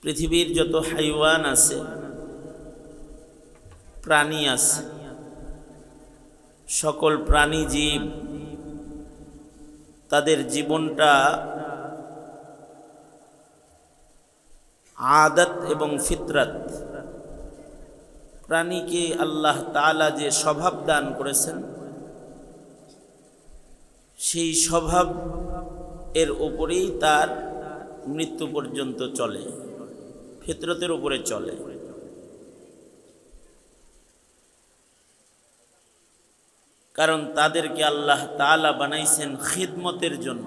পৃথিবীর যত হাইওয়ান আছে, প্রাণী আছে, সকল প্রাণী জীব তাদের জীবনটা আদত এবং ফিতরত, প্রাণীকে আল্লাহ তাআলা যে স্বভাব দান করেছেন সেই স্বভাব এর উপরেই তার মৃত্যু পর্যন্ত চলে, ফিতরতের উপরে চলে। কারণ তাদেরকে আল্লাহ তাআলা বানাইছেন খিদমতের জন্য।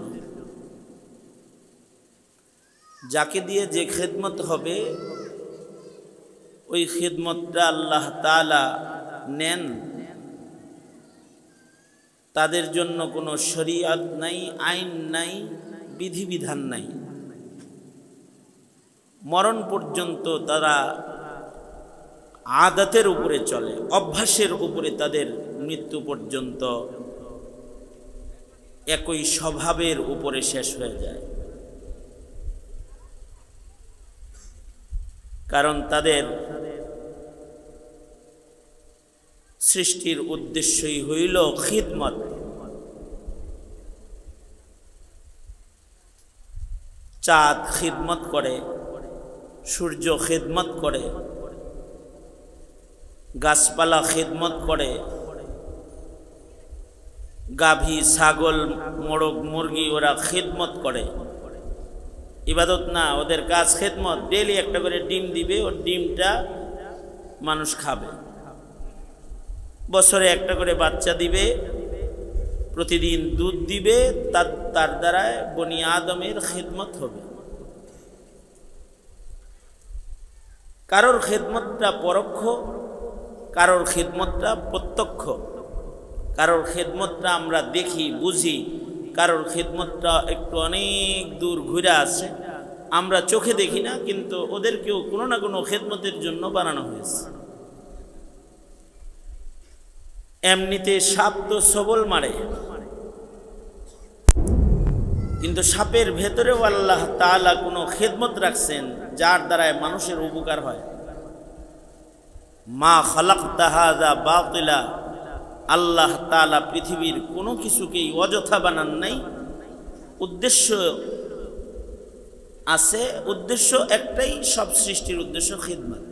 যাকে দিয়ে যে খিদমত হবে ওই খিদমতটা আল্লাহ তাআলা নেন। তাদের জন্য কোনো শরীয়ত নাই, আইন নাই, বিধিবিধান নাই। মরণ পর্যন্ত তারা আদতের উপরে চলে, অভ্যাসের উপরে তাদের মৃত্যু পর্যন্ত একই স্বভাবের উপরে শেষ হয়ে যায়। কারণ তাদের সৃষ্টির উদ্দেশ্যই হইল খিদমত। চাঁদ খিদমত করে, সূর্য খিদমত করে, গাছপালা খিদমত করে, গাভী, ছাগল, মোরগ, মুরগি ওরা খিদমত করে। ইবাদত না, ওদের কাজ খিদমত। ডেইলি একটা করে ডিম দিবে, ওর ডিমটা মানুষ খাবে। বছরে একটা করে বাচ্চা দিবে, প্রতিদিন দুধ দিবে, তার দ্বারা বনি আদমের খিদমত হবে। কারোর খিদমতটা পরোক্ষ, কারোর খিদমতটা প্রত্যক্ষ। কারোর খিদমতটা আমরা দেখি, বুঝি, কারোর খিদমতটা একটু অনেক দূর ঘুরে আছে, আমরা চোখে দেখি না, কিন্তু ওদেরকেও কোনো না কোনো খিদমতের জন্য বানানো হয়েছে। এমনিতে সাপ তো সবল মারে, কিন্তু সাপের ভেতরেও আল্লাহ তাআলা কোনো খিদমত রাখছেন যার দ্বারা মানুষের উপকার হয়। মা খালাকতা হাযা বাতিলা, আল্লাহ তাআলা পৃথিবীর কোনো কিছুকেই অযথা বানান নাই। উদ্দেশ্য আছে, উদ্দেশ্য একটাই, সব সৃষ্টির উদ্দেশ্য খিদমত।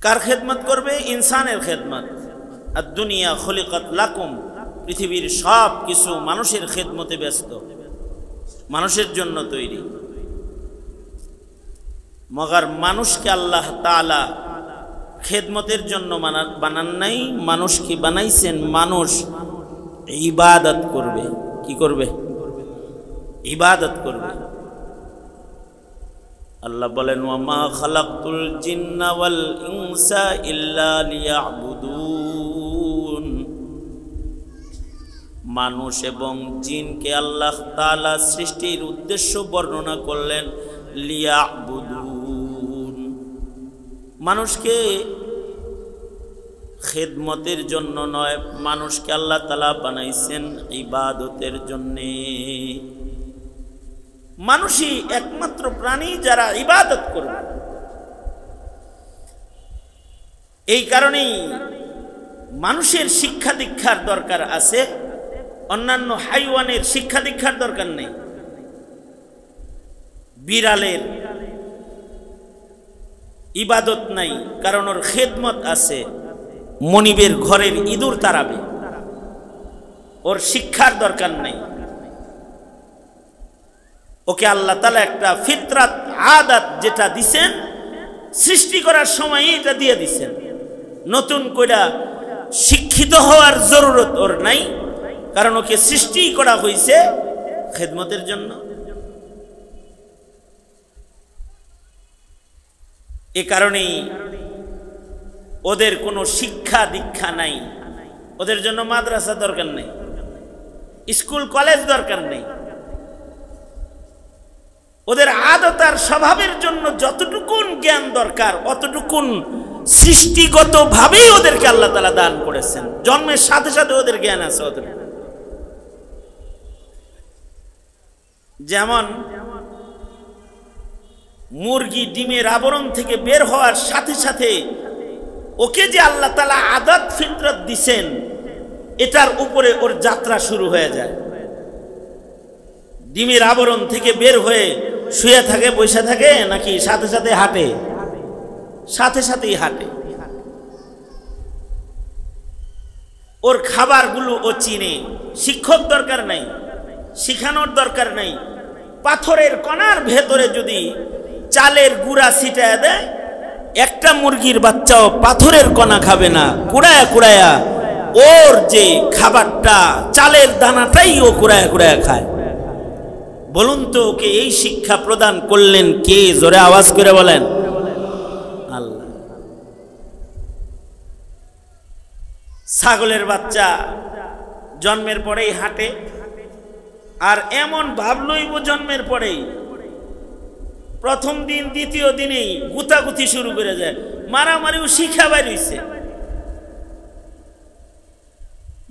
কার খেদমত করবে? ইনসানের খেদমত। আর দুনিয়া খুলিকাত লাকুম, পৃথিবীর সব কিছু মানুষের খেদমতে ব্যস্ত, মানুষের জন্য তৈরি। মগার মানুষকে আল্লাহ তাআলা খেদমতের জন্য বানান নাই, মানুষকে বানাইছেন মানুষ ইবাদত করবে। কি করবে? ইবাদত করবে। আল্লাহ বলেন, ওয়ামা খালাকতুল জিন্না ওয়াল ইনসা ইল্লা লিয়াবুদুন। মানুষ এবং জিনকে আল্লাহ তাআলা সৃষ্টির উদ্দেশ্য বর্ণনা করলেন লিয়াবুদুন। মানুষকে খেদমতের জন্য নয়, মানুষকে আল্লাহ তাআলা বানাইছেন ইবাদতের জন্যে। মানুষই একমাত্র প্রাণী যারা ইবাদত করবে। এই কারণেই মানুষের শিক্ষা দীক্ষার দরকার আছে, অন্যান্য হাইওয়ানের শিক্ষা দীক্ষার দরকার নেই। বিড়ালের ইবাদত নাই, কারণ ওর খেদমত আছে। মনিবের ঘরের ইঁদুর তাড়াবে, ওর শিক্ষার দরকার নেই। ওকে আল্লাহ তাআলা একটা ফিতরাত, আদত যেটা দিছেন, সৃষ্টি করার সময় এটা দিয়ে দিছেন। নতুন কইরা শিক্ষিত হওয়ার জরুরত ওর নাই, কারণ ওকে সৃষ্টি করা হয়েছে খেদমতের জন্য। এ কারণেই ওদের কোনো শিক্ষা দীক্ষা নাই, ওদের জন্য মাদ্রাসা দরকার নেই, স্কুল কলেজ দরকার নেই। ওদের আদত আর স্বভাবের জন্য যতটুকুন জ্ঞান দরকার অতটুকুন সৃষ্টিগতভাবেই ওদেরকে আল্লাহ তাআলা দান করেছেন। জন্মের সাথে সাথে ওদের জ্ঞান আছে। ওদের যেমন মুরগি ডিমের আবরণ থেকে বের হওয়ার সাথে সাথে ওকে যে আল্লাহ তাআলা আদত ফিতরত দিছেন, এটার উপরে ওর যাত্রা শুরু হয়ে যায়। ডিমের আবরণ থেকে বের হয়ে শুয়ে থাকে, বসে থাকে, নাকি সাথে সাথে হাঁটে? সাথে সাথেই হাঁটে। ওর খাবারগুলো ও চিনে, শিক্ষক দরকার নাই, শিখানোর দরকার নাই। পাথরের কণার ভেতরে যদি চালের গুঁড়া ছিটায় দেয়, একটা মুরগির বাচ্চাও পাথরের কণা খাবে না, কুড়ায়া কুড়ায়া ওর যে খাবারটা, চালের দানাটাই ও কুড়ায়া কুড়ায়া খায়। বলুন তো ওকে এই শিক্ষা প্রদান করলেন কে? জোরে আওয়াজ করে বলেন আল্লাহ। ছাগলের বাচ্চা জন্মের পরেই হাঁটে, আর এমন ভাব লইব জন্মের পরেই প্রথম দিন দ্বিতীয় দিনেই গুতাগুতি শুরু করে যায়, মারামারিও শিখা বাইছে।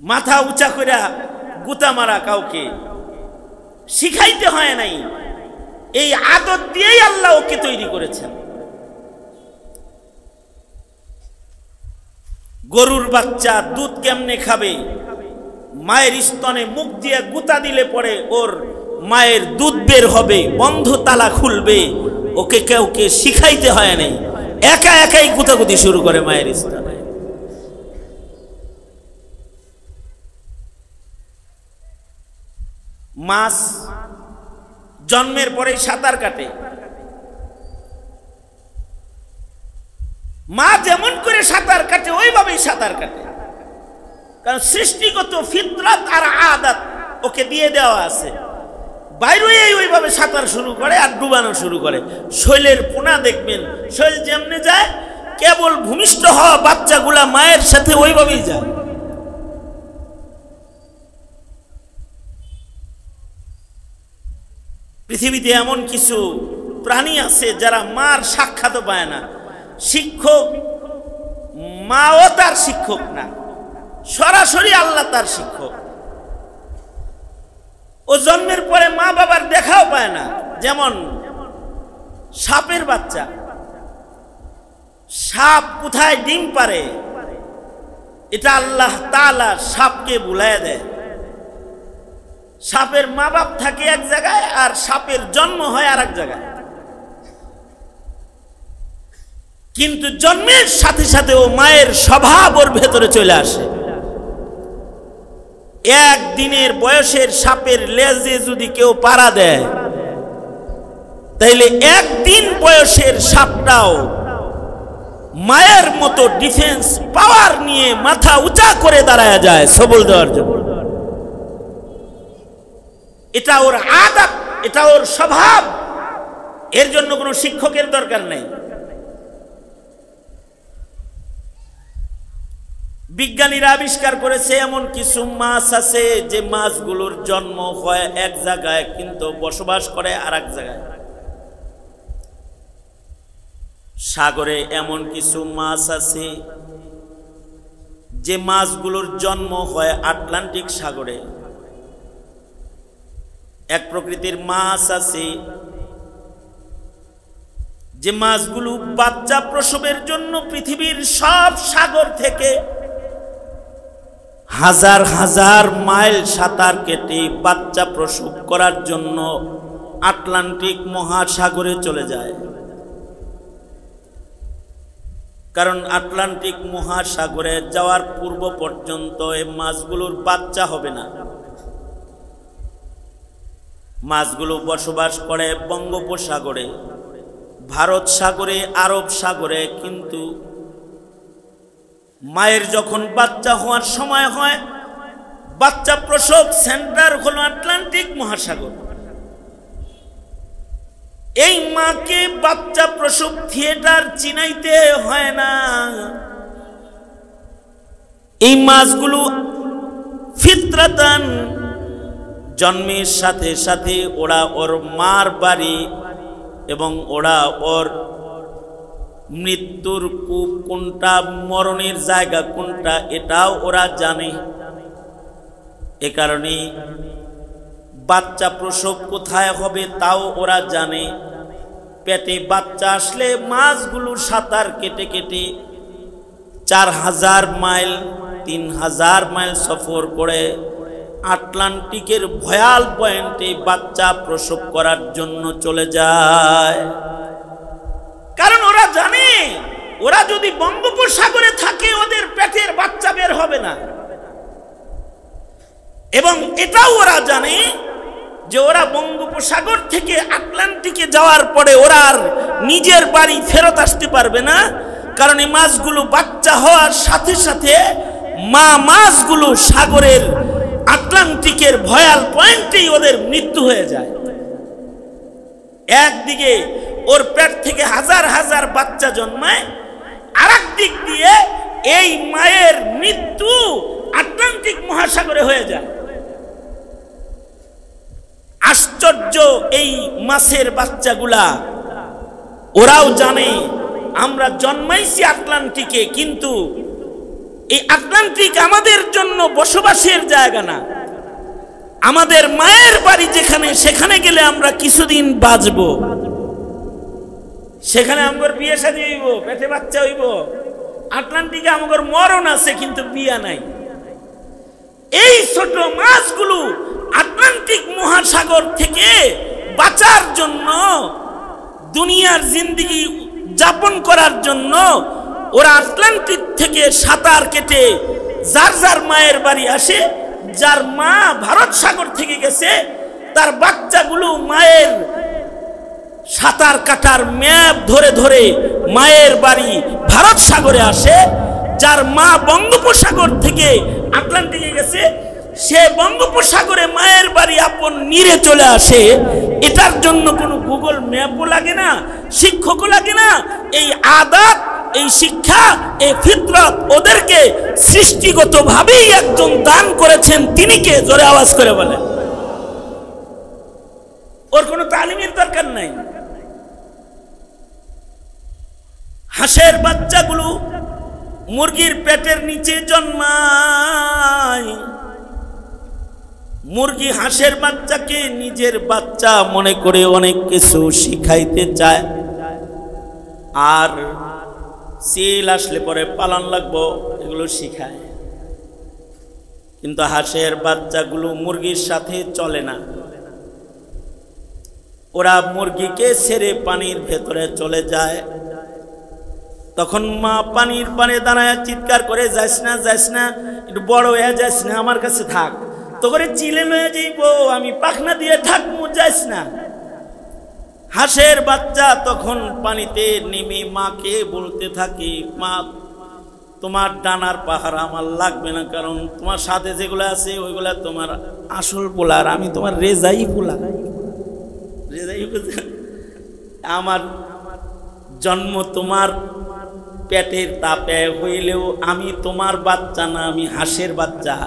মাথা উঁচা করে গুতা মারা কাউকে শিখাইতে হয় নাই, এই আদত দিয়েই আল্লাহ ওকে তৈরি করেছেন। গরুর বাচ্চা দুধ কেমনে খাবে? মায়ের স্তনে মুখ দিয়ে গুতা দিলে পরে ওর মায়ের দুধ বের হবে, বন্ধ তালা খুলবে। ওকে কাউকে শিখাইতে হয় নাই, একা একাই গুতাগুতি শুরু করে মায়ের স্তনে। মাছ জন্মের পরেই সাঁতার কাটে। মা যেমন করে সাঁতার কাটে ওইভাবেই সাঁতার কাটে, কারণ সৃষ্টিগত ফিতরত আর আদত ওকে দিয়ে দেওয়া আছে। বাইরে ওইভাবে সাঁতার শুরু করে আর ডুবানো শুরু করে। শৈলের পোনা দেখবেন, শৈল যেমনে যায়, কেবল ভূমিষ্ঠ হওয়া বাচ্চাগুলা মায়ের সাথে ওইভাবেই যায়। পৃথিবীতে এমন কিছু প্রাণী আছে যারা মার সাক্ষাৎও পায় না। শিক্ষক মাও তার শিক্ষক না, সরাসরি আল্লাহ তার শিক্ষক। ও জন্মের পরে মা বাবার দেখাও পায় না। যেমন সাপের বাচ্চা, সাপ কোথায় ডিম পারে এটা আল্লাহ তাআলা সাপকে বুলায় দেয়। সাপের মা বাপ থাকে এক জায়গায়, আর সাপের জন্ম হয় আর এক জায়গায়। কিন্তু জন্মের সাথে সাথে ও মায়ের স্বভাব ওর ভেতরে চলে আসে। একদিনের বয়সের সাপের লেজে যদি কেউ পাড়া দেয়, তাইলে একদিন বয়সের সাপটাও মায়ের মতো ডিফেন্স পাওয়ার নিয়ে মাথা উঁচা করে দাঁড়ায় যায় সবল দেওয়ার জন্য। এটা ওর আদত, এটা ওর স্বভাব। এর জন্য কোনো শিক্ষকের দরকার নেই। বিজ্ঞানীরা আবিষ্কার করেছে এমন কিছু মাছ আছে যে মাছগুলোর জন্ম হয় এক জায়গায় কিন্তু বসবাস করে আর এক জায়গায়। সাগরে এমন কিছু মাছ আছে যে মাছগুলোর জন্ম হয় আটলান্টিক সাগরে। এক প্রকৃতির মাছ আছে যে মাছগুলো বাচ্চা প্রসবের জন্য পৃথিবীর সব সাগর থেকে হাজার হাজার মাইল সাঁতার কেটে বাচ্চা প্রসব করার জন্য আটলান্টিক মহাসাগরে চলে যায়। কারণ আটলান্টিক মহাসাগরে যাওয়ার পূর্ব পর্যন্ত এই মাছগুলোর বাচ্চা হবে না। মাছগুলো বসবাস করে বঙ্গোপসাগরে, ভারত সাগরে, আরব সাগরে। কিন্তু মায়ের যখন বাচ্চা হওয়ার সময় হয়, বাচ্চা প্রসব সেন্টার হলো আটলান্টিক মহাসাগর। এই মাকে বাচ্চা প্রসব থিয়েটার চিনাইতে হয় না। এই মাছগুলো ফিতরাতান জন্মের সাথে সাথে ওরা ওর মার বাড়ি এবং ওরা ওর মৃত্যুর কূপ কোনটা, মরণের জায়গা কোনটা, এটাও ওরা জানে। এ কারণে বাচ্চা প্রসব কোথায় হবে তাও ওরা জানে। পেটে বাচ্চা আসলে মাছগুলো সাঁতার কেটে কেটে 4000 মাইল 3000 মাইল সফর করে আটলান্টিকের ভয়াল পয়েন্টে বাচ্চা প্রসব করার জন্য চলে যায়। কারণ ওরা জানে ওরা যদি বঙ্গোপসাগরে থাকে ওদের পেটের বাচ্চা বের হবে না, এবং এটাও ওরা জানে যে ওরা বঙ্গোপসাগর থেকে আটলান্টিকে যাওয়ার পরে ওরা আর নিজের বাড়ি ফেরত আসতে পারবে না, কারণ এই মাছগুলো বাচ্চা হওয়ার সাথে সাথে মা মাছগুলো সাগরের আটলান্টিকের ভয়াল পয়েন্টেই ওদের মৃত্যু হয়ে যায়। একদিকে ওর পেট থেকে হাজার হাজার বাচ্চা জন্মায়, আর দিক দিয়ে এই মায়ের মৃত্যু আটলান্টিক মহাসাগরে হয়ে যায়। আশ্চর্য এই মাছের বাচ্চাগুলা, ওরাও জানে আমরা জন্মাইছি আটলান্টিকে, কিন্তু এই আটলান্টিক আমাদের জন্য বসবাসের জায়গা না। আমাদের মায়ের বাড়ি যেখানে, সেখানে গেলে আমরা কিছুদিন বাঁচবো, সেখানে আমার বিয়ে শাদী হইব, পেটে বাচ্চা হইব। আটলান্টিকে আমার মরণ আছে কিন্তু বিয়া নাই। এই ছোট মাছগুলো আটলান্টিক মহাসাগর থেকে বাঁচার জন্য, দুনিয়ার জিন্দেগি যাপন করার জন্য ওরা আটলান্টিক থেকে সাঁতার কেটে যার যার মায়ের বাড়ি আসে। যার মা ভারত সাগর থেকে গেছে তার বাচ্চাগুলো মায়ের সাঁতার কাটার ম্যাপ ধরে ধরে মায়ের বাড়ি ভারত সাগরে আসে। যার মা বঙ্গোপসাগর থেকে আটলান্টিকে গেছে সে বঙ্গোপসাগরে মায়ের বাড়ি আপন নিরে চলে আসে। এটার জন্য কোনো গুগল ম্যাপও লাগে না, শিক্ষকও লাগে না। এই আদত, এই শিক্ষা, এই ফিতরত ওদেরকে সৃষ্টিগতভাবেই একজন দান করেছেন। তিনি কে? জোরে আওয়াজ করে বলেন। ওর কোনো তালিমের দরকার নাই। হাঁসের বাচ্চাগুলো মুরগির পেটের নিচে জন্মায়। মুরগি হাঁসের বাচ্চাকে নিজের বাচ্চা মনে করে অনেক কিছু শিখাইতে চায়, আর সিল আসলে পরে পালন লাগবো এগুলো শিখায়। কিন্তু হাঁসের বাচ্চাগুলো মুরগির সাথে চলে না। ওরা মুরগিকে ছেড়ে পানির ভেতরে চলে যায়। তখন মা পানির পানে দাঁড়ায় চিৎকার করে, যাইস না, যাইস না, একটু বড় হয়ে যাইস না, আমার কাছে থাক। তো করে চিলে লয়ে যাইব, আমি পাখনা দিয়ে থাকবো, যাইস না। হাঁসের বাচ্চা তখন পানিতে নেমে মাকে বলতে থাকে, মা তোমার ডানার পাহাড় আমার লাগবে না, কারণ তোমার সাথে যেগুলো আছে ওইগুলা তোমার আসল পোলার, আমি তোমার রেজাই পোলা। রেজাই আমার জন্ম তোমার পেটের তাপে হইলেও আমি তোমার বাচ্চা না, আমি হাঁসের বাচ্চা।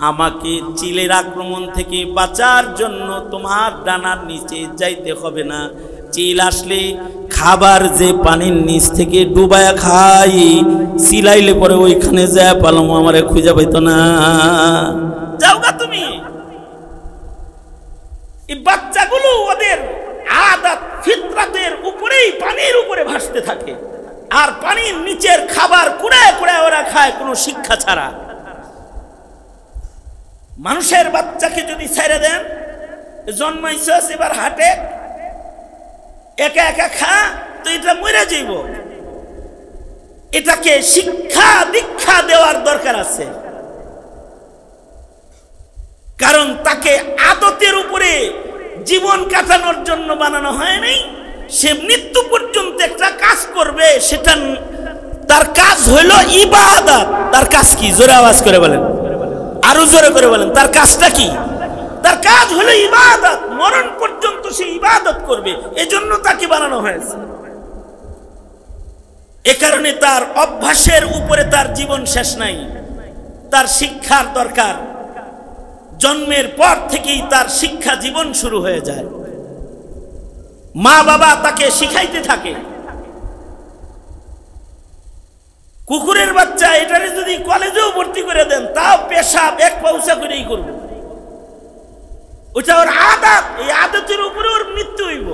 আমাকে চিলের আক্রমণ থেকে বাঁচার জন্য তোমার ডানার নিচে যাইতে হবে না। চিল আসলে খাবার যে পানির নিচ থেকে ডুবায়া খাই, চিলাইলে পরে ওইখানে যায় পালাম, আমারে খুঁজে পাইতো না। যাও গা তুমি। এই বাচ্চাগুলো ওদের আদত ফিতরাতের উপরেই পানির উপরে ভাসতে থাকে, আর পানির নিচের খাবার কুড়ায় কুড়ায় ওরা খায় কোনো শিক্ষা ছাড়া। মানুষের বাচ্চাকে যদি ছেড়ে দেন, জন্মাইছস এবার হাটে একা একা খা, তো এটা মরে যাইব। এটাকে শিক্ষা দীক্ষা দেওয়ার দরকার আছে, কারণ তাকে আদতের উপরে জীবন কাটানোর জন্য বানানো হয় নাই। সে মৃত্যু পর্যন্ত একটা কাজ করবে, সেটা তার কাজ হইল ইবাদত। তার কাজ কি? জোরে আওয়াজ করে বলেন, আরো জোরে করে বলেন, তার কাজটা কি? তার কাজ হলো ইবাদত। মরণ পর্যন্ত সে ইবাদত করবে, এজন্য তাকে বানানো হয়েছে। এ কারণে তার অভ্যাসের উপরে তার জীবন শেষ নাই। তার শিক্ষার দরকার। জন্মের পর থেকেই তার শিক্ষা জীবন শুরু হয়ে যায়। মা বাবা তাকে শিখাইতে থাকে। কুকুরের বাচ্চা এটারে যদি কলেজেও ভর্তি করে দেন, তাও পেশাব এক পৌঁছা করেই করবো। ওটা ওর আদত, এই আদতের উপরে ওর মৃত্যু হইব।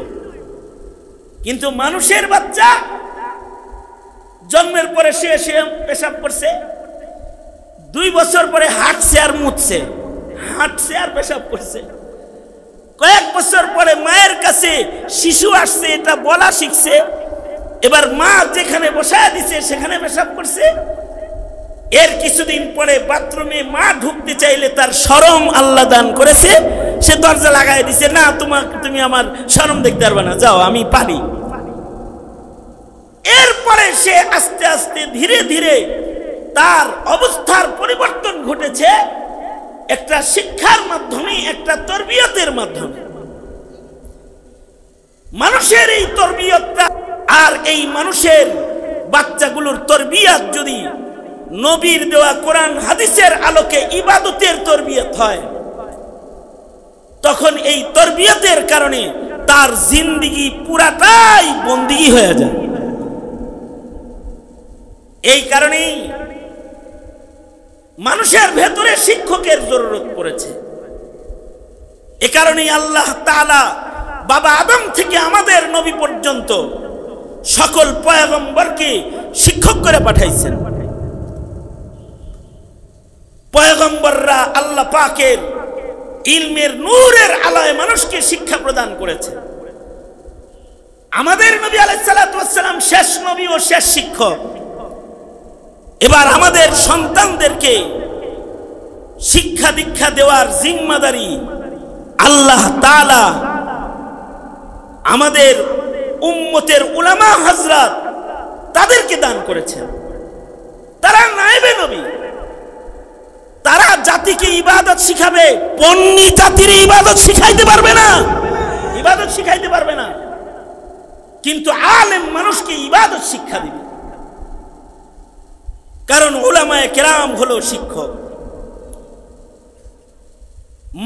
কিন্তু মানুষের বাচ্চা জন্মের পরে সে পেশাব করছে, 2 বছর পরে হাঁটছে আর মুতছে, হাঁটছে আর পেশাব করছে। কয়েক বছর পরে মায়ের কাছে শিশু আসছে, এটা বলা শিখছে, এবার মা যেখানে বসায় দিছে সেখানে পেশাব করছে। এর কিছুদিন পরে বাথরুমে মা ঢুকতে চাইলে তার শরম আল্লাহ দান করেছে, সে দরজা লাগাই দিছে, না তুমি আমার শরম দেখতে পারবে না, যাও আমি পারি। এরপরে সে আস্তে আস্তে ধীরে ধীরে তার অবস্থার পরিবর্তন ঘটেছে একটা শিক্ষার মাধ্যমে, একটা তরবিয়তের মাধ্যমে। মানুষের এই তরবিয়তটা আর এই মানুষের বাচ্চাগুলোর তরবিয়ত যদি নবীর দেওয়া কোরআন হাদিসের আলোকে ইবাদতের তরবিয়ত হয়, তখন এই তরবিয়তের কারণে তার জিন্দেগি পুরাটাই বন্দিগি হয়ে যায়। এই কারণেই মানুষের ভেতরে শিক্ষকের জরুরত পড়েছে। এ কারণেই আল্লাহ তাআলা বাবা আদম থেকে আমাদের নবী পর্যন্ত সকল পয়গম্বরকে শিক্ষক করে পাঠাইছেন। পয়গম্বররা আল্লাহ পাকের ইলমের নূরের আলোয় মানুষকে শিক্ষা প্রদান করেছে। আমাদের নবী আলাইহিস সালাতু ওয়াস সালাম শেষ নবী ও শেষ শিক্ষক। এবার আমাদের সন্তানদেরকে শিক্ষা দীক্ষা দেওয়ার জিম্মাদারি আল্লাহ তাআলা আমাদের উম্মতের উলামা হযরত তাদেরকে দান করেছেন। তারা নায়েবে নবী, তারা জাতিকে ইবাদত শিখাবে, পন্নী জাতির ইবাদত শিখাইতে পারবে না, ইবাদত শিখাইতে পারবে না, কিন্তু আলেম মানুষকে ইবাদত শিক্ষা দিবে। কারণ উলামায়ে কেরাম হলো শিক্ষক।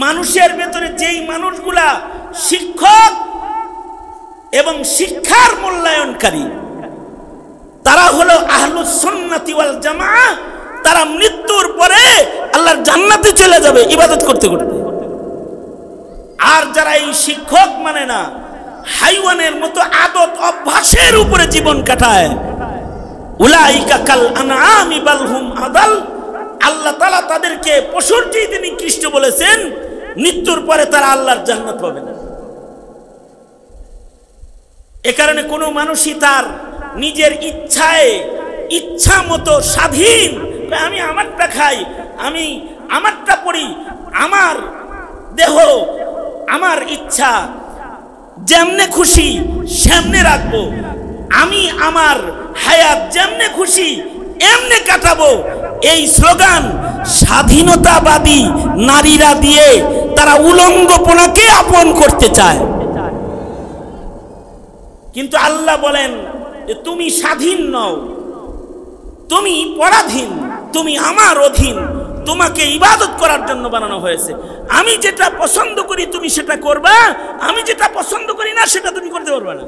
মানুষের ভেতরে যেই মানুষগুলা শিক্ষক এবং শিক্ষার মূল্যায়নকারী, তারা হলো আহলুস সুন্নাতি ওয়াল জামাআহ। তারা মৃত্যুর পরে আল্লাহর জান্নাতে চলে যাবে ইবাদত করতে করতে। আর যারা এই শিক্ষক মানে না, হাইওয়ানের মতো আদত অভ্যাসের উপরে জীবন কাটায়, উলাইকা কাল আনআমি বাল হুম আদাল, আল্লাহ তাআলা তাদেরকে পশুর চেয়ে নিকৃষ্ট বলেছেন। মৃত্যুর পরে তারা আল্লাহর জান্নাত পাবে না। এ কারণে কোনো মানুষই তার নিজের ইচ্ছায় ইচ্ছা মতো স্বাধীন, আমি আমারটা খাই, আমি আমারটা পড়ি, আমার দেহ আমার ইচ্ছা, যেমনে খুশি সেমনে রাখবো, আমি আমার হায়াত যেমনে খুশি এমনে কাটাবো, এই স্লোগান স্বাধীনতাবাদী নারীরা দিয়ে তারা উলঙ্গপনাকে আপন করতে চায়। কিন্তু আল্লাহ বলেন যে তুমি স্বাধীন নও, তুমি পরাধীন, তুমি আমার অধীন, তোমাকে ইবাদত করার জন্য বানানো হয়েছে। আমি যেটা পছন্দ করি তুমি সেটা করবা, আমি যেটা পছন্দ করি না সেটা তুমি করতে পারবে না।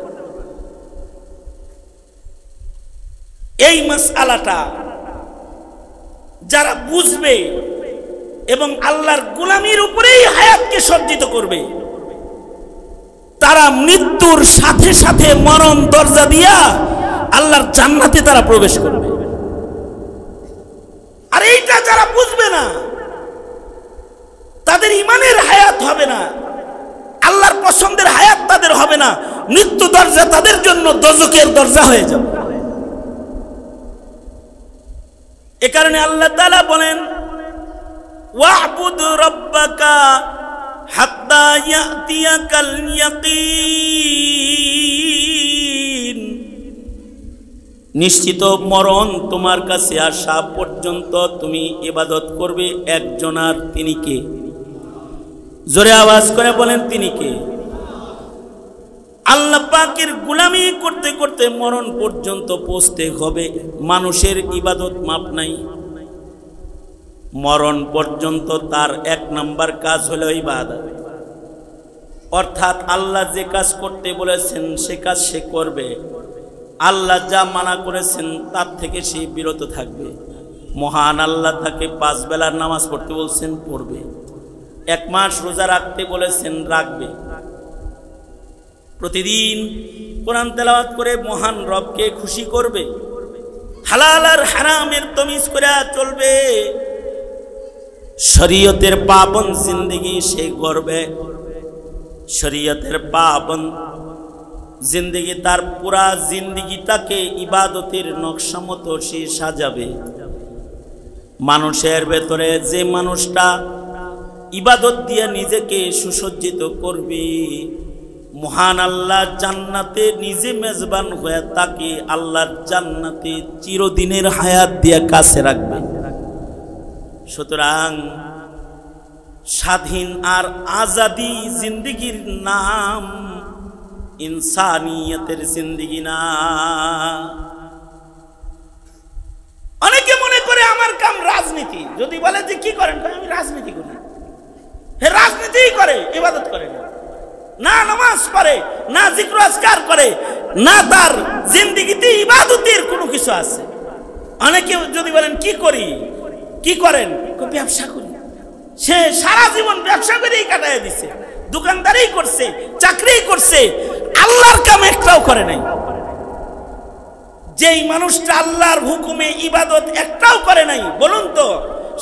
এই মাসআলাটা যারা বুঝবে এবং আল্লাহর গোলামির উপরেই হায়াতকে সজ্জিত করবে, তারা মৃত্যুর সাথে সাথে মরণ দরজা দিয়া আল্লাহর জান্নাতে তারা প্রবেশ করবে। আর এইটা যারা বুঝবে না, তাদের ঈমানের হায়াত হবে না, আল্লাহর পছন্দের হায়াত তাদের হবে না। মৃত্যু দরজা তাদের জন্য দোজখের দরজা হয়ে যাবে। এ কারণে আল্লাহ তাআলা বলেন, ওয়া'বুদ রাব্বাকা হাত্তা ইয়াতিয়াকাল ইয়াকিন, নিশ্চিত মরণ তোমার কাছে আসা পর্যন্ত তুমি ইবাদত করবে একজনার। তিনি কে? জোরে আওয়াজ করে বলেন, তিনি কে? আল্লাহ পাকের গোলামি করতে করতে মরণ পর্যন্ত পৌঁছতে হবে। মানুষের ইবাদত মাপ নাই। মরণ পর্যন্ত তার 1 নাম্বার কাজ হলো ইবাদত, অর্থাৎ আল্লাহ যে কাজ করতে বলেছেন সে কাজ সে করবে, আল্লাহ যা মানা করেছেন তার থেকে সে বিরত থাকবে। মহান আল্লাহ তাকে 5 বেলার নামাজ পড়তে বলছেন, পড়বে। 1 মাস রোজা রাখতে বলেছেন, রাখবে। প্রতিদিন কোরআন তেলাওয়াত করে মহান রবকে খুশি করবে, হালাল আর হারামের তমিজ করে চলবে, শরীয়তের পাবন জিন্দেগি সে গড়বে, শরীয়তের পাবন জিন্দেগি তার পুরা জিন্দেগিটাকে ইবাদতের নকশা মতো সে সাজাবে। মানুষের ভেতরে যে মানুষটা ইবাদত দিয়ে নিজেকে সুসজ্জিত করবে, মহান আল্লাহ জান্নাতে নিজে মেজবান হয়ে তাকে আল্লাহর জান্নাতে চিরদিনের হায়াত দিয়ে কাছে রাখবে। সুতরাং স্বাধীন আর আজাদি জিন্দেগির নাম ইনসানিয়তের জিন্দেগি না। অনেকে মনে করে আমার কাম রাজনীতি, যদি বলে যে কি করেন, আমি রাজনীতি করি। হে রাজনীতি করে, ইবাদত করে না, না নামাজ পড়ে, না জিক্র আজকার করে, না তার জিন্দেগিতে ইবাদতের কোনো কিছু আছে। অনেকে যদি বলেন কি করি, কি করেন, ব্যবসা করি। সে সারা জীবন ব্যবসা করেই কাটায় দিছে, দোকানদারি করছে, চাকরি করছে, আল্লাহর কাম একটাও করে নাই। যেই মানুষটা আল্লাহর হুকুমে ইবাদত একটাও করে নাই, বলুন তো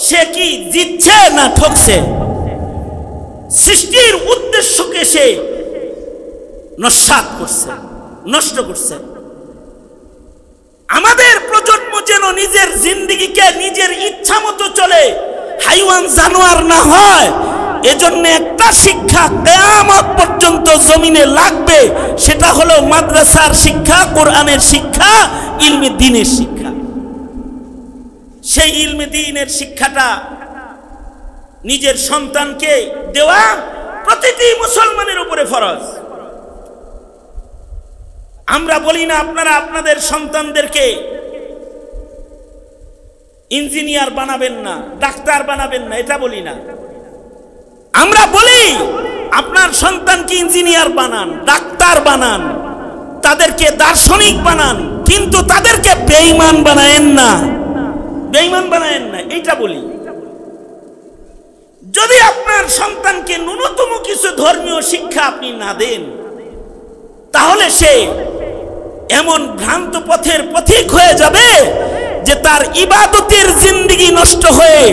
সে কি জিতছে না ঠকছে? সৃষ্টির উদ্দেশ্যকে সে নস্যাৎ করছে, নষ্ট করছে। আমাদের প্রজন্ম যেন নিজের জিন্দেগিকে নিজের ইচ্ছা মতো চলে, হাইওয়ান জানোয়ার না হয়, এজন্য একটা শিক্ষা কিয়ামত পর্যন্ত জমিনে লাগবে, সেটা হলো মাদ্রাসার শিক্ষা, কোরআনের শিক্ষা, ইলমে দ্বীনের শিক্ষা। সেই ইলমে দ্বীনের শিক্ষাটা নিজের সন্তানকে দেওয়া প্রতিটি মুসলমানের উপরে ফরজ। আমরা বলি না আপনারা আপনাদের সন্তানদেরকে ইঞ্জিনিয়ার বানাবেন না, ডাক্তার বানাবেন না, এটা বলি না। আমরা বলি আপনার সন্তানকে ইঞ্জিনিয়ার বানান, ডাক্তার বানান, তাদেরকে দার্শনিক বানান, কিন্তু তাদেরকে বেঈমান বানায়েন না, বেঈমান বানায়েন না, এইটা বলি। যদি আপনার সন্তানকে ন্যূনতম কিছু ধর্মীয় শিক্ষা আপনি না দেন, তাহলে সে এমন ভ্রান্ত পথের পথিক হয়ে যাবে যে তার ইবাদতের জিন্দেগি নষ্ট হয়ে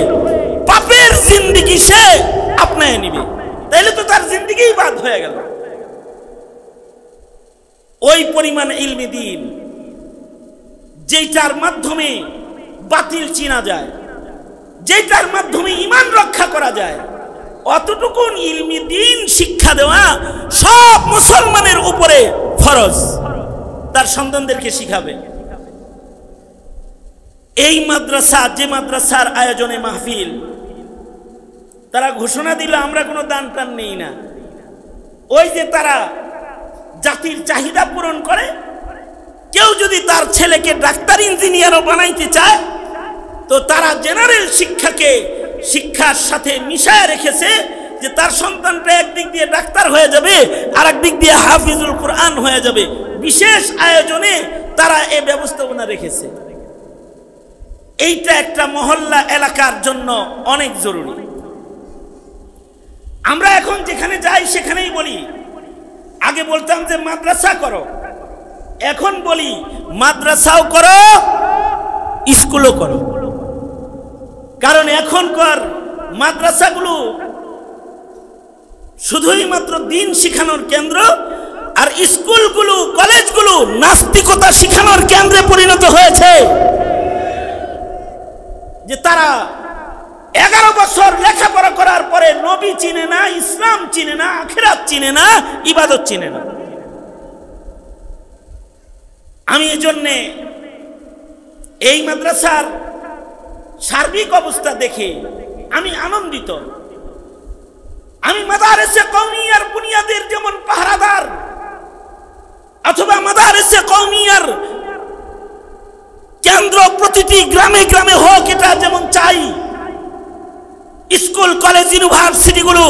পাপের জিন্দেগি সে আপনায় নিবে, তাইলে তো তার জিন্দেগি বাদ হয়ে গেল। ওই পরিমাণ ইলমে দ্বীন যেটার মাধ্যমে বাতিল চিনা যায়, যেটার মাধ্যমে ঈমান রক্ষা করা যায়, অতটুকু ইলমে দ্বীন শিক্ষা দেওয়া সব মুসলমানের উপরে ফরজ। তার সন্তানদেরকে শিখাবে। এই মাদ্রাসা, যে মাদ্রাসার আয়োজনে মাহফিল, তারা ঘোষণা দিল আমরা কোনো দান টান নেই না। ওই যে তারা জাতির চাহিদা পূরণ করে, কেউ যদি তার ছেলেকে ডাক্তার ইঞ্জিনিয়ারও বানাইতে চায়, তো তারা জেনারেল শিক্ষাকে শিক্ষার সাথে মিশায় রেখেছে, যে তার সন্তানটা একদিক দিয়ে ডাক্তার হয়ে যাবে, আর একদিক দিয়ে হাফিজুল কোরআন হয়ে যাবে। বিশেষ আয়োজনে তারা এই ব্যবস্থাপনা রেখেছে। এইটা একটা মহল্লা এলাকার জন্য অনেক জরুরি। আমরা এখন যেখানে যাই সেখানেই বলি, আগে বলতাম যে মাদ্রাসা করো, এখন বলি মাদ্রাসাও করো, স্কুলও করো। কারণ এখনকার মাদ্রাসাগুলো শুধুই মাত্র দিন শিখানোর কেন্দ্র, আর স্কুলগুলো, কলেজগুলো নাস্তিকতা শিখানোর কেন্দ্রে পরিণত হয়েছে। যে তারা 11 বছর লেখাপড়া করার পরে নবী চিনে না, ইসলাম চিনে না, আখিরাত চিনে না, ইবাদত চিনে না। আমি এজন্যে এই মাদ্রাসার সার্বিক অবস্থা দেখে আমি আনন্দিত। আমি মাদারিসে কওমিয়ার বুনিয়াদের যেমন পাহারাদার, অথবা মাদারিসে কওমিয়ার কেন্দ্র প্রতিটি গ্রামে গ্রামে হোক, এটা যেমন চাই। স্কুল, কলেজ, ইউনিভার্সিটিগুলো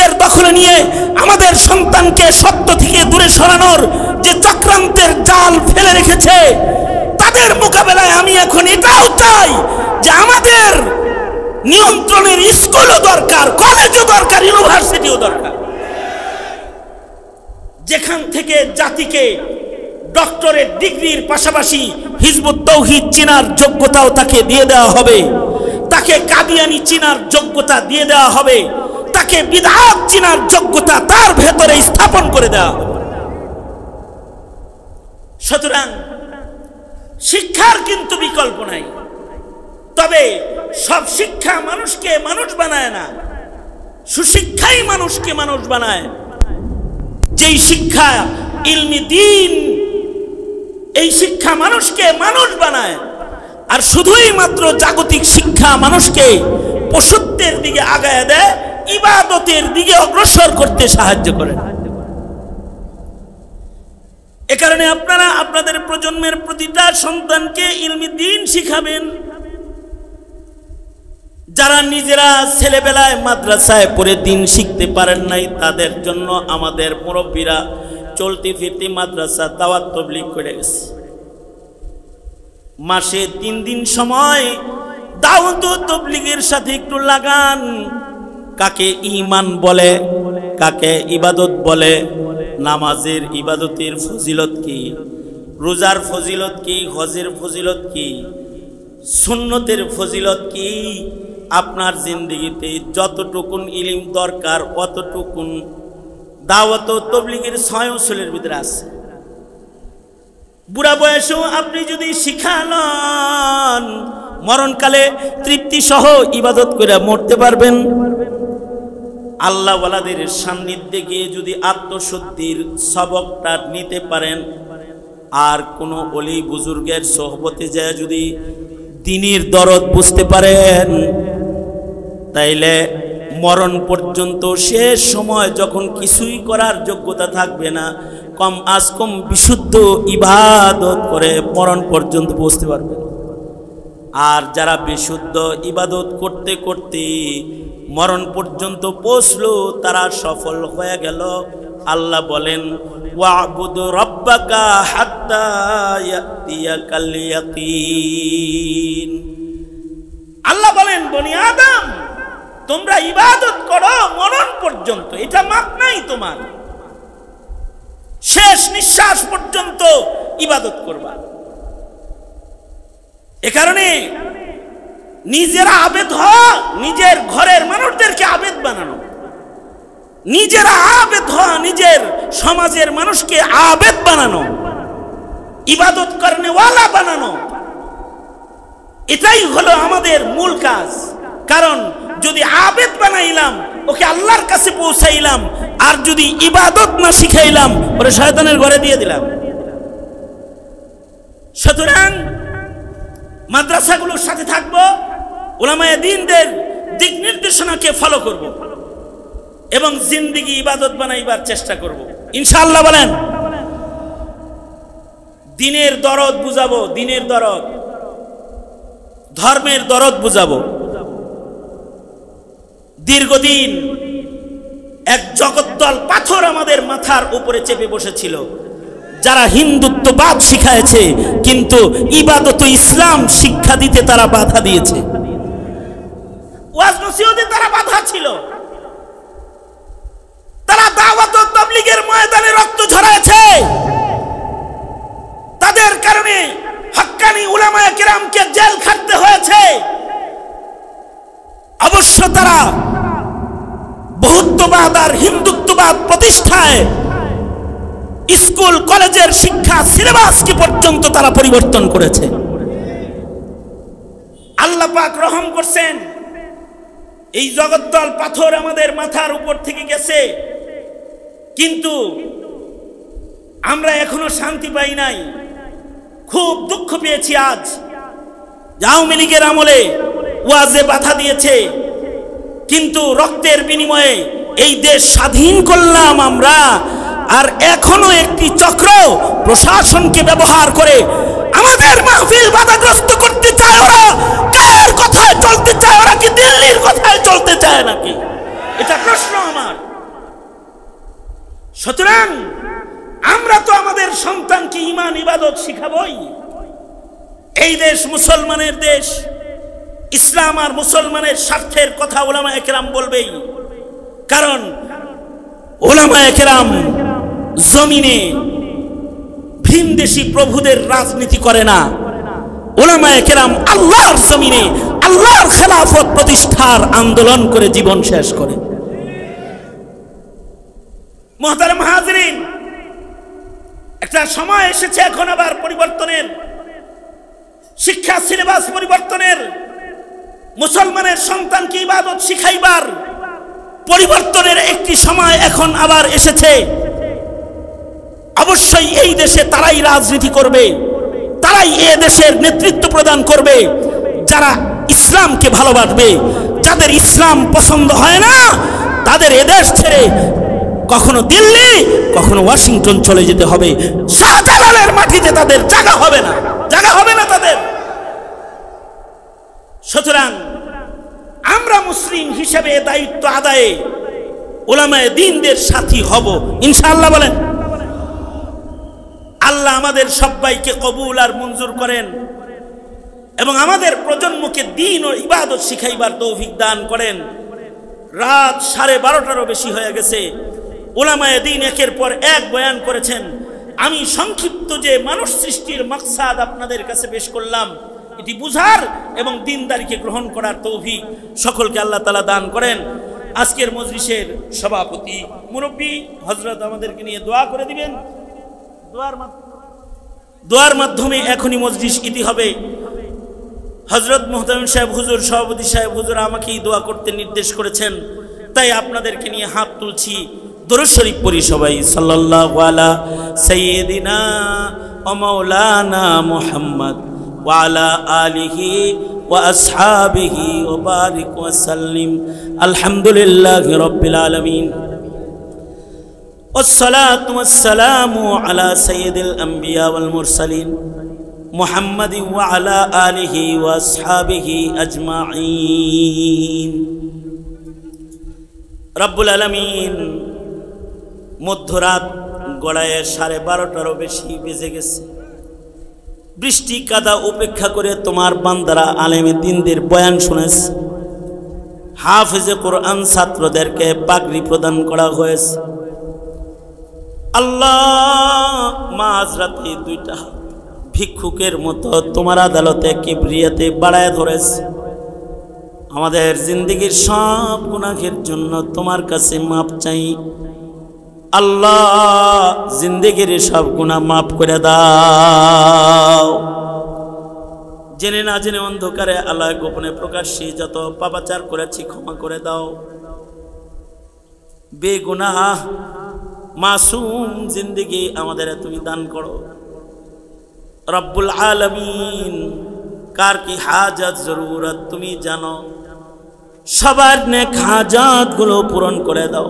এর দখলে নিয়ে আমাদের সন্তানকে সত্য থেকে দূরে সরানোর যে চক্রান্তের জাল ফেলে রেখেছে, তাদের মোকাবেলায় আমি এখন এটাও চাই যে আমাদের নিয়ন্ত্রণের স্কুলও দরকার, কলেজও দরকার, ইউনিভার্সিটিও দরকার, যেখান থেকে জাতিকে ডক্টরেট ডিগ্রির পাশাপাশি হিজবুত তাওহীদ চিনার যোগ্যতাও তাকে দিয়ে দেওয়া হবে, তাকে কাদিয়ানি চিনার যোগ্যতা দিয়ে দেওয়া হবে, তাকে বিদআত চিনার যোগ্যতা তার ভেতরে স্থাপন করে দেওয়া হবে। সুতরাং শিক্ষার কিন্তু বিকল্প নাই। তবে সব শিক্ষা মানুষকে মানুষ বানায় না, সুশিক্ষাই মানুষকে মানুষ বানায়। যেই শিক্ষা ইলমি দ্বীন, এই শিক্ষা মানুষকে মানুষ বানায়। আর শুধুই মাত্র জাগতিক শিক্ষা মানুষকে পশুত্বের দিকে আগায় দেয়, ইবাদতের দিকে অগ্রসর করতে সাহায্য করে। এ কারণে আপনারা আপনাদের প্রজন্মের প্রতিটা সন্তানকে ইলমি দ্বীন শিখাবেন। যারা নিজেরা ছেলেবেলায় মাদ্রাসায় পড়ে দিন শিখতে পারেন নাই, তাদের জন্য আমাদের মুরব্বীরা চলতি ফিরতি মাদ্রাসা দাওয়াত তাবলীগ করে গেছে। মাসে 3 দিন সময় দাওয়াত তাবলীগের সাথে একটু লাগান। কাকে ঈমান বলে, কাকে ইবাদত বলে, নামাজের ইবাদতের ফজিলত কি, রোজার ফজিলত কি, হজের ফজিলত কি, সুন্নতের ফজিলত কি, আপনার জিন্দেগিতে যতটুকুন ইলম দরকার অতটুকুন দাওয়াত তাবলীগের 6 উসুলের ভিতরে আছে। বুড়া বয়সেও আপনি যদি শিখালন, মরণকালে তৃপ্তি সহ ইবাদত করে মরতে পারবেন। আল্লাহওয়ালাদের সান্নিধ্যে গিয়ে যদি আত্মশুদ্ধির সবকটা নিতে পারেন, আর কোন ওলি বুজুর্গের সোহবতে যায় যদি দ্বীনের দরদ বুঝতে পারেন, তাইলে মরণ পর্যন্ত শেষ সময় যখন কিছুই করার যোগ্যতা থাকবে না, কম আজ কম বিশুদ্ধ ইবাদত করে মরণ পর্যন্ত পৌঁছতে পারবেন। আর যারা বিশুদ্ধ ইবাদত করতে করতে মরণ পর্যন্ত পৌঁছলো, তারা সফল হয়ে গেল। আল্লাহ বলেন, ওয়াবুদ রাব্বাকা হাত্তা ইয়াতিয়াকাল ইয়াকিন। আল্লাহ বলেন, বনি আদম তোমরা ইবাদত করো মরণ পর্যন্ত, এটা মাপ নাই তোমার, শেষ নিঃশ্বাস পর্যন্ত ইবাদত করবা। এ কারণে নিজেরা আবেদ হওয়া, নিজের ঘরের মানুষদেরকে আবেদ বানানো, নিজেরা আবেদ হওয়া, নিজের সমাজের মানুষকে আবেদ বানানো, ইবাদত করনে ওয়ালা বানানো, এটাই হলো আমাদের মূল কাজ। কারণ যদি আবেদ বানাইলাম, ওকে আল্লাহর কাছে পৌঁছাইলাম, আর যদি ইবাদত না শিখাইলাম, ওরে শয়তানের ঘরে দিয়ে দিলাম। সুতরাং মাদ্রাসাগুলোর সাথে থাকবো, উলামায়ে দ্বীনদের দিক নির্দেশনাকে ফলো করব এবং জিন্দেগি ইবাদত বানাইবার চেষ্টা করব ইনশাআল্লাহ। বলেন, দ্বীনের দরদ বুঝাবো, দ্বীনের দরদ, ধর্মের দরদ বুঝাবো। দীর্ঘদিন এক জগদ্দল পাথর আমাদের মাথার উপরে চেপে বসেছিল, যারা হিন্দুত্ববাদ শিখায়েছে, কিন্তু ইবাদত ইসলাম শিক্ষা দিতে তারা বাধা দিয়েছে। ওয়াজ নসিহতে তারা বাধা ছিল, তারা দাওয়াত ও তাবলীগের ময়দানে রক্ত ঝরাচ্ছে। তাদের কারণে হক্কানি উলামায়ে কেরামকে জেল খাটতে হয়েছে। অবশ্য তারা বহুত্ববাদ আর হিন্দুত্ববাদ প্রতিষ্ঠায় স্কুল কলেজের শিক্ষা সিলেবাসকে পর্যন্ত তারা পরিবর্তন করেছে। আল্লাহ পাক রহম করছেন, এই জগদ্দল পাথর আমাদের মাথার উপর থেকে গেছে, কিন্তু আমরা এখনো শান্তি পাই নাই। খুব দুঃখ পেয়েছি আজ। আওয়ামী লীগের আমলে ওয়াজে বাধা দিয়েছে, কিন্তু রক্তের বিনিময়ে এই দেশ স্বাধীন করলাম আমরা। আর এখনো একটি চক্র প্রশাসনকে ব্যবহার করে আমাদের মাহফিল বাধাগ্রস্ত করতে চায়। ওরা কার কথায় চলতে চায়? ওরা কি দিল্লির কথায় চলতে চায় নাকি? এটা প্রশ্ন আমার। সুতরাং আমরা তো আমাদের সন্তানকে ঈমান ইবাদত শিখাবই। এই দেশ মুসলমানের দেশ, ইসলাম আর মুসলমানের স্বার্থের কথা উলামায়ে কেরাম বলবেই। কারণ উলামায়ে কেরাম জমিনে ভিনদেশী প্রভুদের রাজনীতি করে না, উলামায়ে কেরাম আল্লাহর জমিনে আল্লাহর খেলাফত প্রতিষ্ঠার আন্দোলন করে জীবন শেষ করে। মুহতারাম হাজিরিন, একটা সময় এসেছে এখন আবার পরিবর্তনের, শিক্ষা সিলেবাস পরিবর্তনের, মুসলমানের সন্তানকে ইবাদত শিখাইবার পরিবর্তনের একটি সময় এখন আবার এসেছে। অবশ্যই এই দেশে তারাই রাজনীতি করবে, তারাই এ দেশের নেতৃত্ব প্রদান করবে যারা ইসলামকে ভালোবাসবে। যাদের ইসলাম পছন্দ হয় না তাদের এদেশ ছেড়ে কখনো দিল্লি কখনো ওয়াশিংটন চলে যেতে হবে। শাহজালালের মাটিতে তাদের জায়গা হবে না, জায়গা হবে না তাদের। সুতরাং আমরা মুসলিম হিসেবে দায়িত্ব আদায়ে উলামায়ে দ্বীনদের সাথী হব ইনশাআল্লাহ। বলেন আল্লাহ আমাদের সবাইকে কবুল আর মঞ্জুর করেন এবং আমাদের প্রজন্মকে দ্বীন ও ইবাদত শিখাইবার তৌফিক দান করেন। রাত 12:30টারও বেশি হয়ে গেছে। উলামায়ে দ্বীন একের পর এক বয়ান করেছেন। আমি সংক্ষিপ্ত যে মানুষ সৃষ্টির মাকসাদ আপনাদের কাছে পেশ করলাম, এটি বুঝার এবং দ্বীনদারিকে গ্রহণ করার তৌফিক সকলকে আল্লাহ তাআলা দান করেন। আজকের মজলিসের সভাপতি মুরব্বী হযরত আমাদেরকে নিয়ে দোয়া করে দিবেন। দোয়ার মাধ্যমে এখনই মজলিস ইতি হবে। হযরত মুহতামিম সাহেব হুজুর, সভাপতি সাহেব হুজুর আমাকেই দোয়া করতে নির্দেশ করেছেন, তাই আপনাদেরকে নিয়ে হাত তুলছি। দরুদ শরীফ পড়ি সবাই। সাল্লাল্লাহু আলা সাইয়্যিদিনা ওয়া মাওলানা মুহাম্মদ ওয়া আলা আলিহি ওয়া আসহাবিহি ওয়া বারিক ওয়া সাল্লিম। আলহামদুলিল্লাহি রাব্বিল আলামিন। والصلاة والسلام على سيد الأنبياء والمرسلين محمد وعلى آله وأصحابه أجمعين। رب العالمين মধ্যরাত গড়ায় 12:30টারও বেশি বেজে গেছে। বৃষ্টি কাদা উপেক্ষা করে তোমার বান্দারা আলেমে দ্বীনদের বয়ান শুনেছে। হাফেজে কোরআন ছাত্রদেরকে পাগড়ি প্রদান করা হয়েছে। আল্লাহ মাঝরাতে দুইটা ভিক্ষুকের মতো তোমার আদালতে কিবরিয়াতে বাড়ায় ধরেছে। আমাদের জিন্দেগির সব গুনাহের জন্য তোমার কাছে মাপ চাই। আল্লাহ জিন্দেগির সব গুনাহ মাফ করে দাও। জেনে না জেনে অন্ধকারে আল্লাহ গোপনে প্রকাশ্যে যত পাপাচার করেছি ক্ষমা করে দাও। বেগুনাহ মাসুম জিন্দেগি আমাদের তুমি দান করো। রব্বুল আলামিন কার কি হাজাত জরুরত তুমি জানো, সবার নেক হাজাত গুলো পূরণ করে দাও।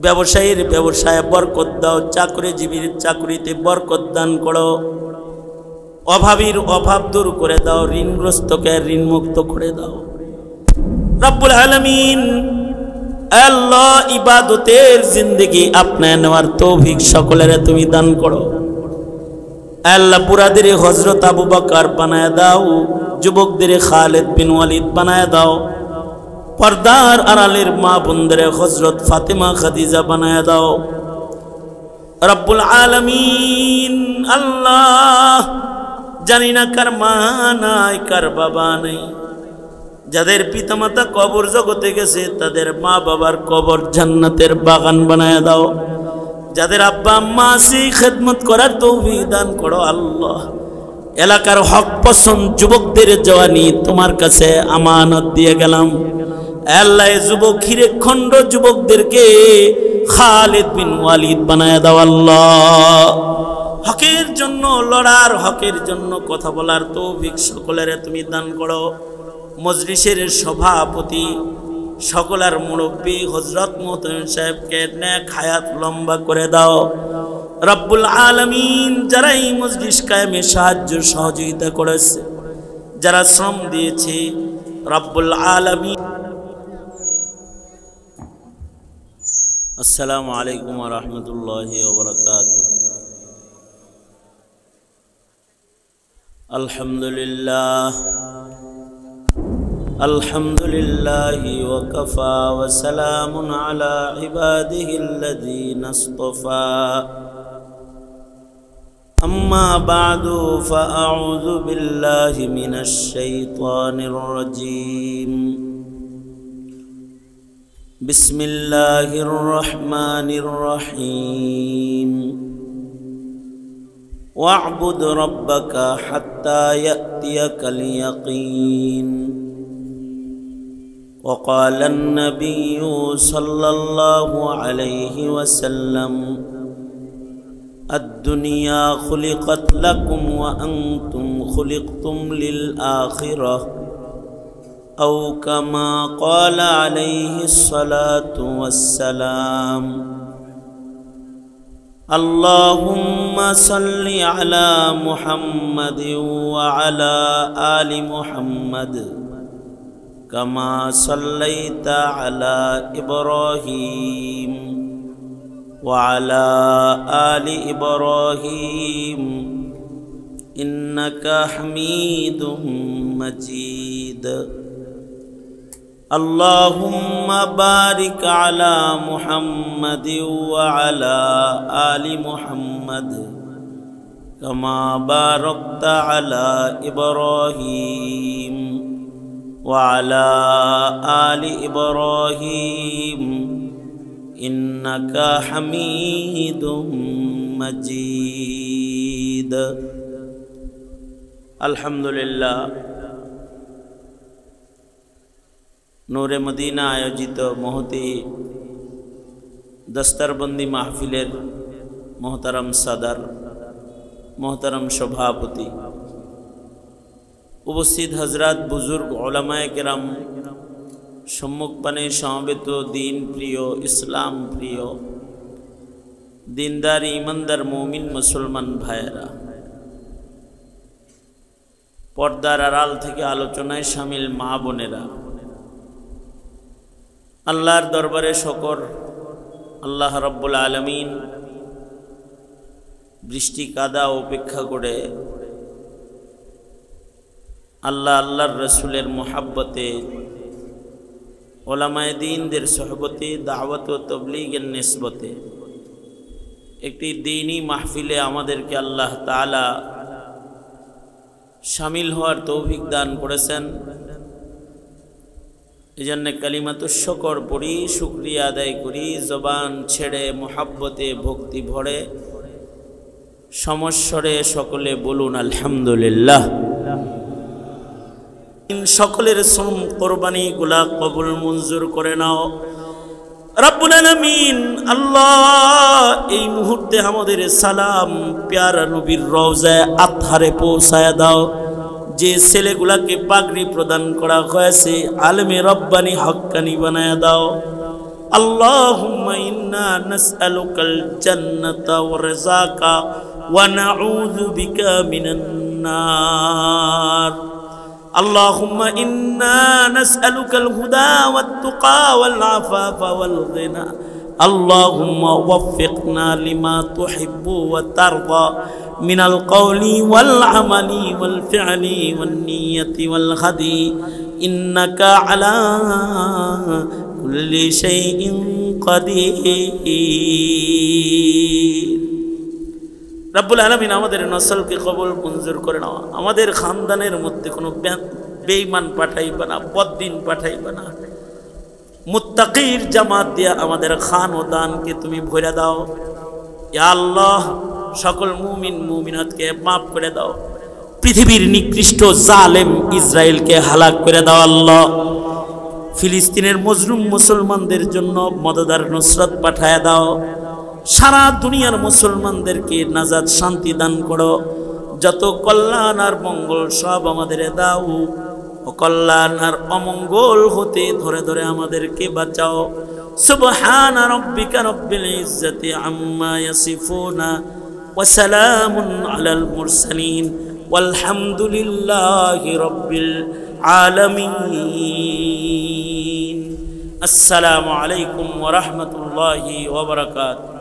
ব্যবসায়ীর ব্যবসায়ে বরকত দাও, চাকরিজীবীর চাকরিতে বরকত দান করো। অভাবীর অভাব দূর করে দাও, ঋণগ্রস্তকে ঋণ মুক্ত করে দাও। রব্বুল আলামিন আল্লাহ ইবাদতের জিন্দেগি আপনার নেওয়ার তৌফিক সকলের তুমি দান করো। আল্লাহ বুড়াদের হযরত আবু বকর বানায় দাও, যুবকদের খালিদ বিন ওয়ালিদ বানায় দাও, পর্দার আড়ালের মা বোনদের হযরত ফাতেমা খাদিজা বানায় দাও। রব্বুল আলামিন আল্লাহ জানি না কার মা নাই কার বাবা নাই, যাদের পিতামাতা কবর জগতে গেছে তাদের মা বাবার কবর জান্নাতের বাগান বানায় দাও। যাদের আব্বা আম্মা আছে খেদমত করার তৌফিক দান করো। আল্লাহ এলাকার হক পছন্দ যুবকদের জওয়ানি তোমার কাছে আমানত দিয়ে গেলাম। আল্লাহ যুবক হিরেখণ্ড যুবকদেরকে খালিদ বিন ওয়ালিদ বানায় দাও। আল্লাহ হকের জন্য লড়ার, হকের জন্য কথা বলার তৌফিক সকলের তুমি দান করো। মজলিসের সভাপতি সকলের মুরব্বী হযরত মুহতামিম সাহেবকে নেক হায়াত লম্বা করে দাও। রব্বুল আলামিন যারা এই মজলিস কায়েমে সাহায্য সহযোগিতা করেছে, যারা শ্রম দিয়েছে, রব্বুল আলামিন। আসসালামু আলাইকুম ওয়া রাহমাতুল্লাহি ওয়া বারাকাতুহু। আলহামদুলিল্লাহ আলহামদুলিল্লাহি ওয়া কাফা ওয়া সালামুন আলা ইবাদিহিল্লাযীনা ইসতাফা। أما بعد فأعوذ بالله من الشيطان الرجيم بسم الله الرحمن الرحيم واعبد ربك حتى يأتيك اليقين وقال النبي صلى الله عليه وسلم الدنيا خلقت لكم وأنتم خلقتم للآخرة أو كما قال عليه الصلاة والسلام اللهم صل على محمد وعلى آل محمد كما صليت على إبراهيم وعلى آل إبراهيم إنك حميد مجيد اللهم بارك على محمد وعلى آل محمد كما باركت على إبراهيم وعلى آل إبراهيم إنك حميد مجيد الحمد لله नूरे मदीना आयोजित महती दस्तरबंदी महफिलेर मोहतरम सदर मोहतरम सभापति उपस्थित हजरत बुजुर्ग उलमाए किराम सम्मुखपाने समवेत दीन प्रिय इस्लाम प्रिय दीनदार ईमानदार मुमिन मुसलमान भाइरा पर्दार आड़ाल थेके आलोचनाय शामिल मा बोनेरा আল্লাহর দরবারে শুকর আল্লাহ রাব্বুল আলামিন বৃষ্টি কাদা উপেক্ষা করে আল্লাহ আল্লাহর রাসূলের মুহাব্বতে উলামায়ে দ্বীনদের সুহবতে দাওয়াত ও তাবলীগের নিসবতে একটি দ্বীনি মাহফিলে আমাদেরকে আল্লাহ তাআলা শামিল হওয়ার তৌফিক দান করেছেন এজন্য কালিমাতুশ শুকর পড়ি শুকরিয়া আদায় করি জবান ছেড়ে মুহাব্বতে ভক্তি ভরে সমস্বরে সকলে বলুন আলহামদুলিল্লাহ সকলের শ্রম কুরবানি গুলা কবুল মঞ্জুর করে নাও রব্বুল আলামিন আল্লাহ এই মুহূর্তে আমাদের সালাম প্যারা নবীর রওজায়ে আতহারে পৌঁছায়া দাও যে ছেলেগুলাকে পাগড়ি প্রদান করা হয়েছে আলেমে রব্বানি হক্কানি বানায়া দাও আল্লাহুম্মা ইন্না নাসআলুকাল জান্নাতা ওয়া রিযাকা ওয়া নাউযু বিকা মিনান নার আল্লাহুম্মা ইন্না নাসআলুকাল হুদা ওয়াত তুকা ওয়াল আফাফা ওয়াল গিনা اللهم وفقنا لما تحب وترضى من القول والعمل والفعل والنية والهدي إنك على كل شيء قدير رب العالمين আমাদের নসলকে কবুল মঞ্জুর করে নাও আমাদের খানদানের মধ্যে কোনো বেঈমান পাঠাইবা না বদ্দিন পাঠাইবা না মুত্তাকির জামাত দিয়া আমাদের খান ও দানকে তুমি ভরে দাও ইয়া আল্লাহ সকল মুমিন মুমিনাতকে maaf করে দাও পৃথিবীর নিকৃষ্ট জালেম ইসরায়েলকে হালাক করে দাও আল্লাহ ফিলিস্তিনের মজলুম মুসলমানদের জন্য মদদ আর নুসরত পাঠায়া দাও সারা দুনিয়ার মুসলমানদেরকে নাজাত শান্তি দান করো যত কল্যাণ আর মঙ্গল সব আমাদের দাও অকল্যাণ আর অমঙ্গল হতে ধরে ধরে আমাদেরকে বাঁচাও সুবহান রাব্বিকা রব্বিল ইজ্জাতি আম্মা ইয়াসিফুনা ওয়া সালামুন আলাল মুরসালিন walhamdulillahi rabbil alamin. Assalamu alaikum wa rahmatullahi wa barakatuh.